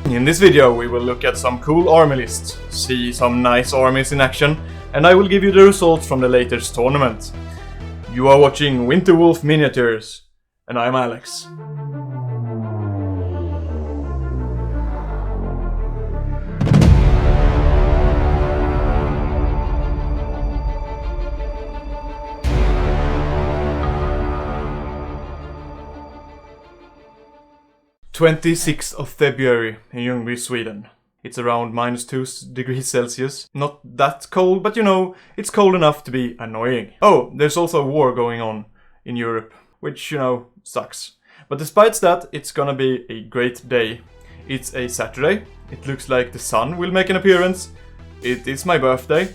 In this video we will look at some cool army lists, see some nice armies in action, and I will give you the results from the latest tournament. You are watching Winterwolf Miniatures, and I'm Alex. February 26th in Ljungby, Sweden. It's around -2 degrees Celsius. Not that cold, but you know, it's cold enough to be annoying. Oh, there's also a war going on in Europe, which, you know, sucks. But despite that, it's gonna be a great day. It's a Saturday. It looks like the sun will make an appearance. It is my birthday.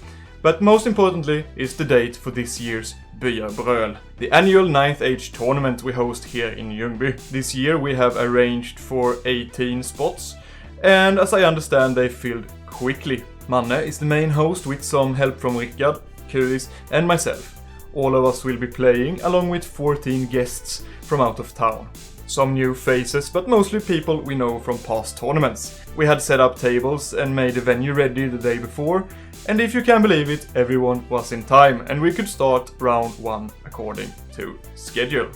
But most importantly is the date for this year's Byabröl, the annual 9th age tournament we host here in Ljungby. This year we have arranged for 18 spots, and as I understand they filled quickly. Manne is the main host with some help from Rickard, Kuris and myself. All of us will be playing along with 14 guests from out of town. Some new faces, but mostly people we know from past tournaments. We had set up tables and made the venue ready the day before, and if you can believe it, everyone was in time and we could start round 1 according to schedule.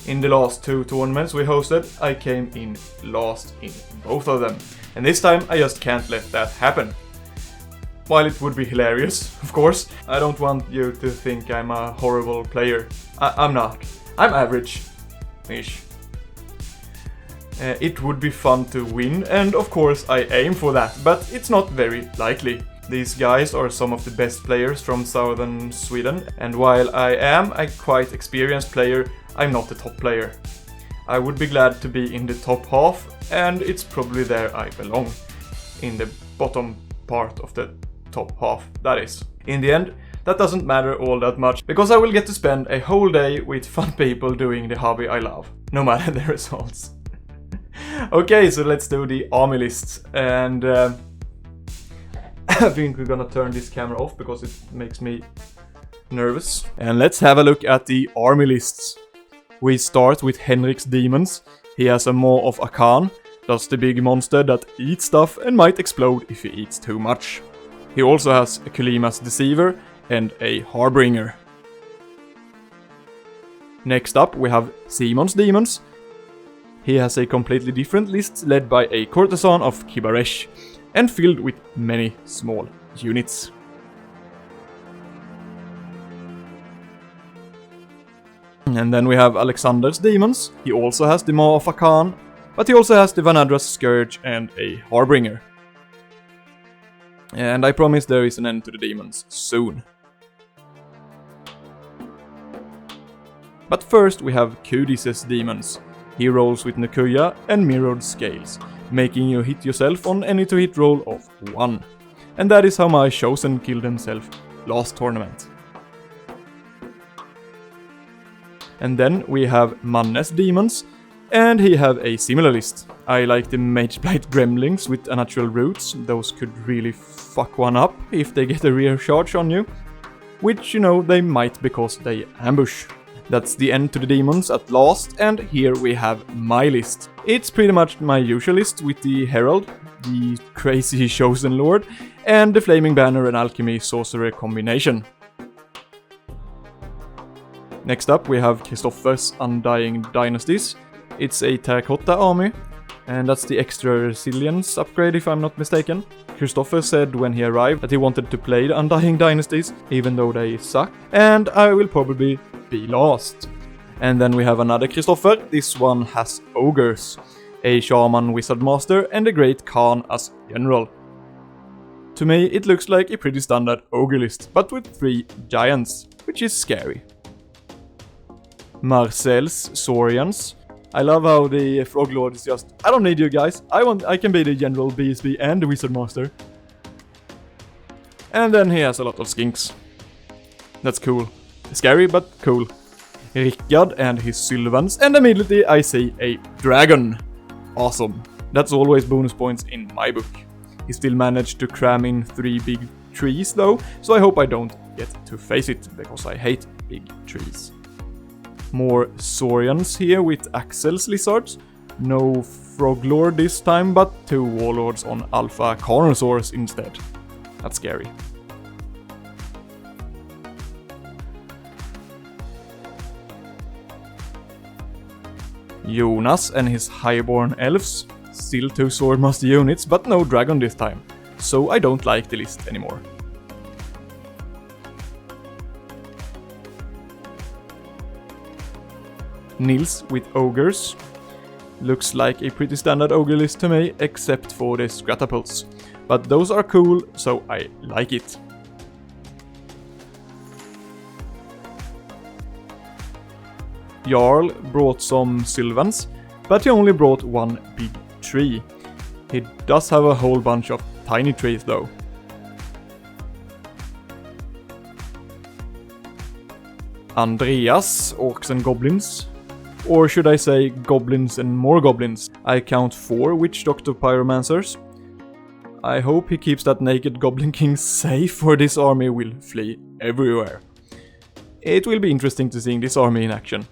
In the last 2 tournaments we hosted, I came in last in both of them, and this time I just can't let that happen. While it would be hilarious, of course, I don't want you to think I'm a horrible player. I'm not. I'm average-ish. It would be fun to win, and of course I aim for that, but it's not very likely. These guys are some of the best players from southern Sweden, and while I am a quite experienced player, I'm not a top player. I would be glad to be in the top half, and it's probably there I belong. In the bottom part of the top half, that is. In the end, that doesn't matter all that much, because I will get to spend a whole day with fun people doing the hobby I love, no matter the results. Okay, so let's do the army lists, and I think we're gonna turn this camera off because it makes me nervous. And let's have a look at the army lists. We start with Henrik's demons. He has a Maw of Akan. That's the big monster that eats stuff and might explode if he eats too much. He also has a Kulima's Deceiver and a Harbinger. Next up we have Simon's demons. He has a completely different list led by a courtesan of Kibaresh and filled with many small units. And then we have Alexander's demons. He also has the Maw of Akan, but he also has the Vanadra's Scourge and a Harbinger. And I promise there is an end to the demons soon. But first we have Kudis's demons. He rolls with Nakuya and mirrored scales, making you hit yourself on any to hit roll of 1. And that is how my chosen killed himself last tournament. And then we have Manne's demons, and he have a similar list. I like the Mageblight Gremlings with unnatural roots. Those could really fuck one up if they get a rear charge on you, which, you know, they might because they ambush. That's the end to the demons at last, and here we have my list. It's pretty much my usual list with the Herald, the crazy Chosen Lord, and the Flaming Banner and Alchemy Sorcerer combination. Next up we have Christopher's Undying Dynasties. It's a Terracotta army, and that's the extra resilience upgrade if I'm not mistaken. Christopher said when he arrived that he wanted to play the Undying Dynasties, even though they suck, and I will probably be last. And then we have another Christopher. This one has ogres, a shaman wizard master and a great Khan as general. To me it looks like a pretty standard ogre list, but with 3 giants, which is scary. Marcel's Saurians. I love how the Frog Lord is just, I don't need you guys, I can be the general BSB and the wizard master. And then he has a lot of skinks. That's cool. Scary, but cool. Rickard and his Sylvans, and immediately I see a dragon. Awesome. That's always bonus points in my book. He still managed to cram in 3 big trees though, so I hope I don't get to face it, because I hate big trees. More Saurians here with Axel's lizards. No Frog Lord this time, but 2 Warlords on Alpha Carnosaurs instead. That's scary. Jonas and his Highborn Elves. Still 2 Swordmaster units, but no Dragon this time. So I don't like the list anymore. Nils with Ogres. Looks like a pretty standard Ogre list to me, except for the Scratapults. But those are cool, so I like it. Jarl brought some Sylvans, but he only brought 1 big tree. He does have a whole bunch of tiny trees though. Andreas, Orcs and Goblins. Or should I say Goblins and more Goblins? I count 4 Witch Doctor Pyromancers. I hope he keeps that naked Goblin King safe, or this army will flee everywhere. It will be interesting to see this army in action.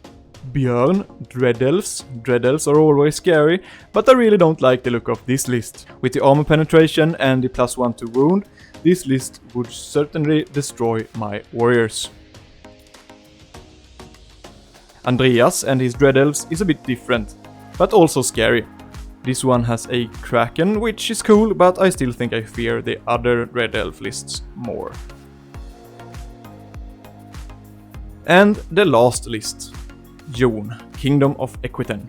Björn, Dread Elves. Dread Elves are always scary, but I really don't like the look of this list. With the armor penetration and the +1 to wound, this list would certainly destroy my warriors. Andreas and his Dread Elves is a bit different, but also scary. This one has a Kraken, which is cool, but I still think I fear the other Red Elf lists more. And the last list. Jon, Kingdom of Equiten.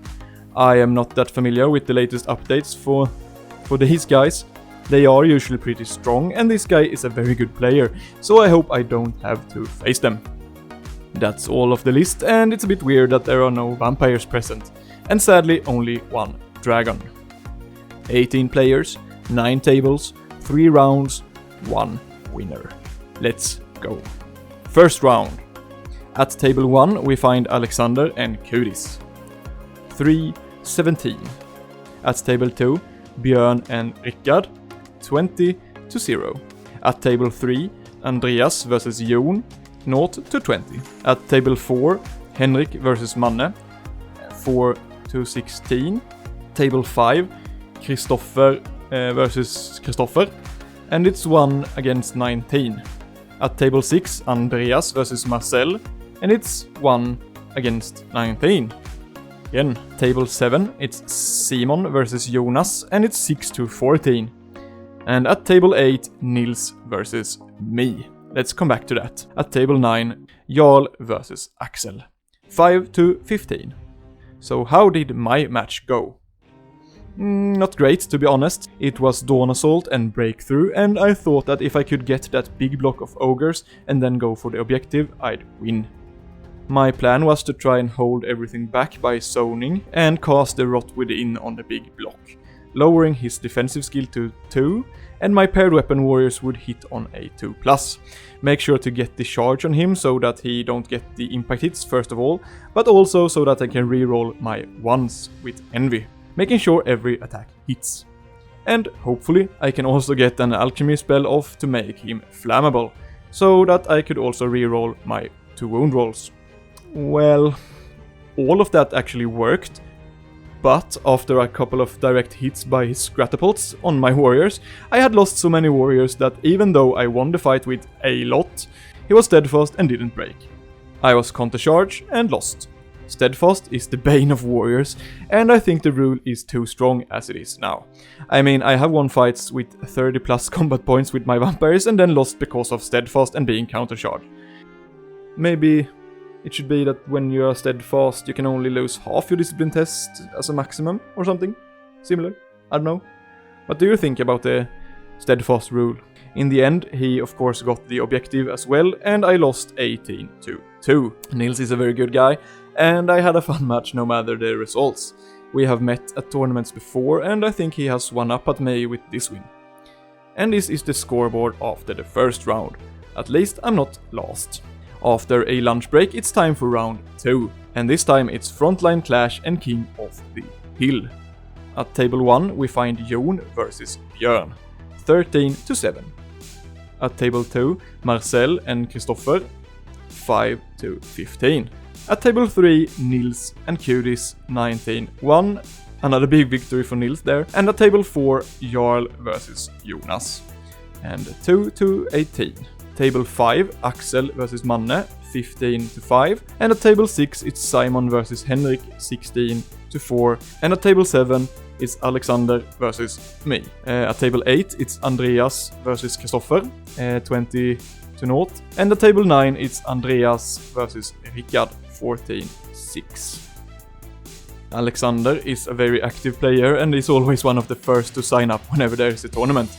I am not that familiar with the latest updates for these guys. They are usually pretty strong, and this guy is a very good player, so I hope I don't have to face them. That's all of the list, and it's a bit weird that there are no vampires present, and sadly only 1 dragon. 18 players, 9 tables, 3 rounds, 1 winner. Let's go. First round. At table 1 we find Alexander and Kudis. 3-17. At table 2, Björn and Rickard. 20-0. At table 3, Andreas vs Jon. 0-20. At table 4, Henrik vs Manne. 4-16. Table 5, Kristoffer versus Kristoffer. And it's 1 against 19. At table 6, Andreas vs Marcel. And it's 1 against 19. Again, table 7, it's Simon versus Jonas, and it's 6-14. And at table 8, Nils versus me. Let's come back to that. At table 9, Jarl versus Axel. 5-15. So how did my match go? Not great, to be honest. It was Dawn Assault and Breakthrough, and I thought that if I could get that big block of ogres and then go for the objective, I'd win. My plan was to try and hold everything back by zoning and cast the Rot Within on the big block, lowering his defensive skill to 2, and my paired weapon warriors would hit on a 2+. Make sure to get the charge on him so that he don't get the impact hits first of all, but also so that I can reroll my 1s with Envy, making sure every attack hits. And hopefully I can also get an alchemy spell off to make him flammable, so that I could also reroll my 2 wound rolls. Well, all of that actually worked, but after a couple of direct hits by his Scratapults on my warriors, I had lost so many warriors that even though I won the fight with a lot, he was steadfast and didn't break. I was counter-charge and lost. Steadfast is the bane of warriors, and I think the rule is too strong as it is now. I mean, I have won fights with 30+ combat points with my vampires and then lost because of steadfast and being counter-charged. Maybe it should be that when you are steadfast you can only lose half your discipline test as a maximum or something similar. I don't know. What do you think about the steadfast rule? In the end, he of course got the objective as well, and I lost 18-2. Nils is a very good guy, and I had a fun match no matter the results. We have met at tournaments before, and I think he has one up at me with this win. And this is the scoreboard after the first round. At least I'm not last. After a lunch break, it's time for round 2, and this time it's Frontline Clash and King of the Hill. At table 1 we find Jon versus Björn, 13-7. At table 2, Marcel and Kristoffer, 5-15. At table 3, Nils and Kudis, 19-1. Another big victory for Nils there. And at table 4, Jarl versus Jonas. And 2-18. Table 5, Axel versus Manne, 15-5. And at table 6, it's Simon versus Henrik, 16-4. And at table 7, it's Alexander versus me. At table 8, it's Andreas versus Kristoffer, 20-0. And at table 9, it's Andreas versus Rickard, 14-6. Alexander is a very active player and is always one of the first to sign up whenever there is a tournament.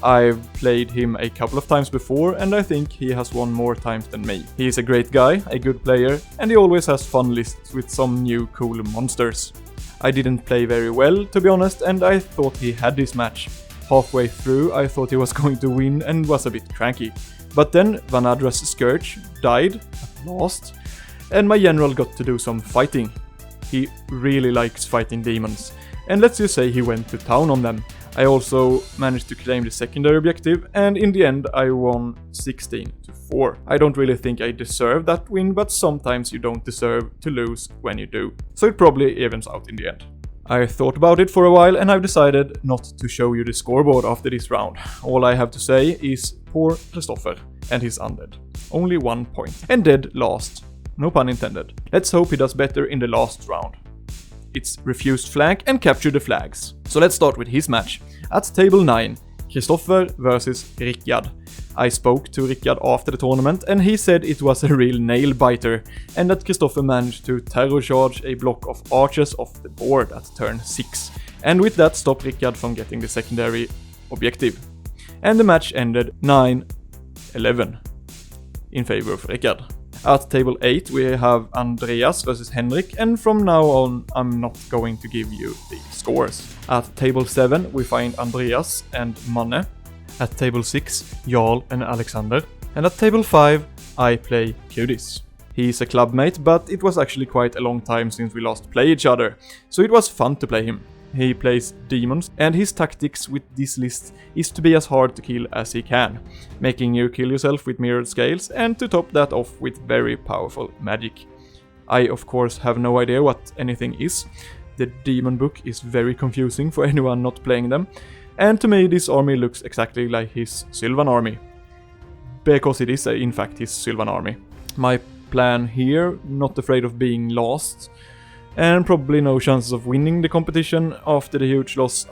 I've played him a couple of times before and I think he has won more times than me. He is a great guy, a good player, and he always has fun lists with some new cool monsters. I didn't play very well, to be honest, and I thought he had this match. Halfway through I thought he was going to win and was a bit cranky. But then Vanadra's Scourge died at last, and my general got to do some fighting. He really likes fighting demons, and let's just say he went to town on them. I also managed to claim the secondary objective, and in the end I won 16-4. I don't really think I deserve that win, but sometimes you don't deserve to lose when you do. So it probably evens out in the end. I thought about it for a while and I've decided not to show you the scoreboard after this round. All I have to say is poor Kristoffer and his undead. Only 1 point. And dead last. No pun intended. Let's hope he does better in the last round. It's refused flank and capture the flags. So let's start with his match. At table 9, Kristoffer versus Rickard. I spoke to Rickard after the tournament and he said it was a real nail biter and that Kristoffer managed to terror charge a block of archers off the board at turn 6 and with that stop Rickard from getting the secondary objective. And the match ended 9-11 in favor of Rickard. At table 8 we have Andreas versus Henrik, and from now on I'm not going to give you the scores. At table 7 we find Andreas and Manne. At table 6 Jarl and Alexander. And at table 5 I play Kudis. He's a clubmate, but it was actually quite a long time since we last played each other, so it was fun to play him. He plays demons, and his tactics with this list is to be as hard to kill as he can, making you kill yourself with mirrored scales, and to top that off with very powerful magic. I of course have no idea what anything is. The demon book is very confusing for anyone not playing them, and to me this army looks exactly like his Sylvan army. Because it is in fact his Sylvan army. My plan here, not afraid of being lost, and probably no chances of winning the competition after the huge loss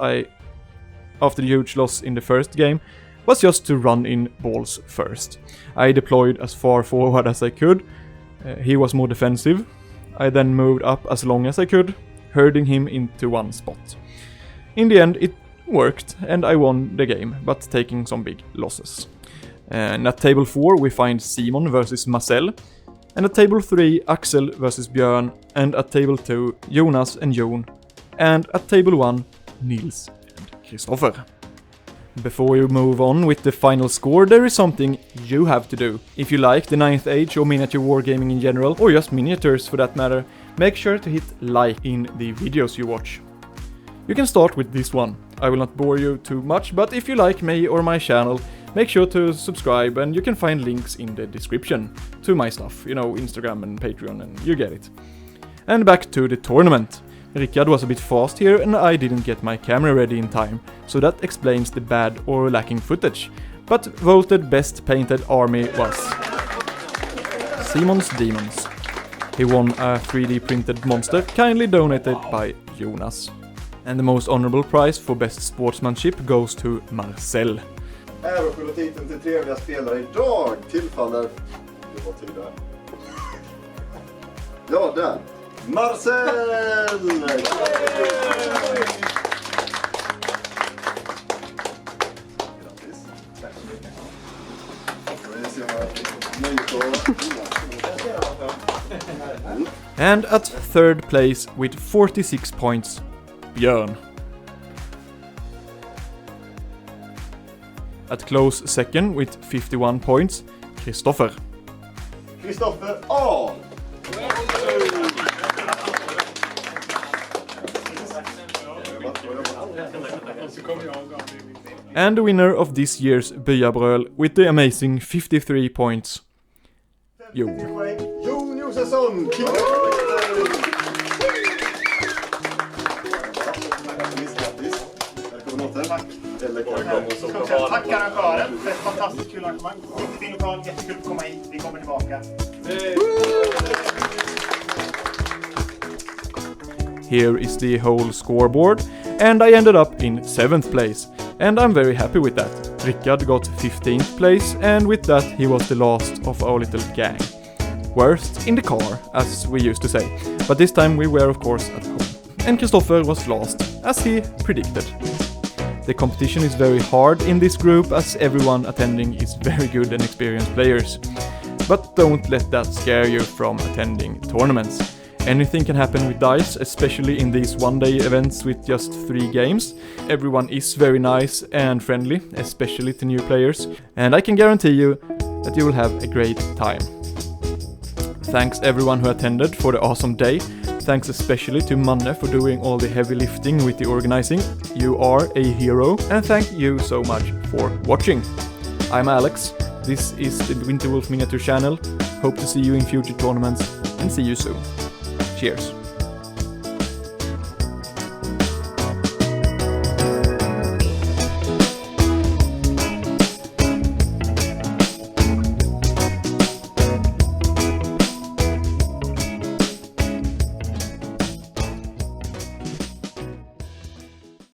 in the first game, was just to run in balls first. I deployed as far forward as I could. He was more defensive. I then moved up as long as I could, herding him into one spot. In the end it worked and I won the game, but taking some big losses. And at table 4 we find Simon versus Marcel. And at table 3, Axel versus Björn, and at table 2, Jonas and Jon, and at table 1, Nils and Kristoffer. Before you move on with the final score, there is something you have to do. If you like the 9th Age or miniature wargaming in general, or just miniatures for that matter, make sure to hit like in the videos you watch. You can start with this one. I will not bore you too much, but if you like me or my channel, make sure to subscribe, and you can find links in the description to my stuff, you know, Instagram and Patreon, and you get it. And back to the tournament. Rickard was a bit fast here and I didn't get my camera ready in time, so that explains the bad or lacking footage. But voted best painted army was Simon's Demons. He won a 3D printed monster, kindly donated by Jonas. And the most honorable prize for best sportsmanship goes to Marcel. Äropolitiken till trevliga spelare idag tillfaller... Det var tid där. Ja, där. Marcel! Grattis. Tack så mycket. And at third place with 46 points, Björn. At close second with 51 points, Kristoffer. Kristoffer A! And the winner of this year's Byabröl with the amazing 53 points, Jon. Jon Josefsson! låter. Tack. Eller Tack arrangören för ett fantastiskt kul arrangemang. Fin lokal, jättekul att komma hit. Vi kommer tillbaka. Here is the whole scoreboard, and I ended up in 7th place, and I'm very happy with that. Rickard got 15th place, and with that he was the last of our little gang. Worst in the car, as we used to say, but this time we were of course at home. And Kristoffer was last, as he predicted. The competition is very hard in this group, as everyone attending is very good and experienced players. But don't let that scare you from attending tournaments. Anything can happen with dice, especially in these one-day events with just 3 games. Everyone is very nice and friendly, especially to new players, and I can guarantee you that you will have a great time. Thanks everyone who attended for the awesome day. Thanks especially to Manne for doing all the heavy lifting with the organizing. You are a hero, and thank you so much for watching. I'm Alex, this is the Winterwolf Miniature channel. Hope to see you in future tournaments, and see you soon. Cheers.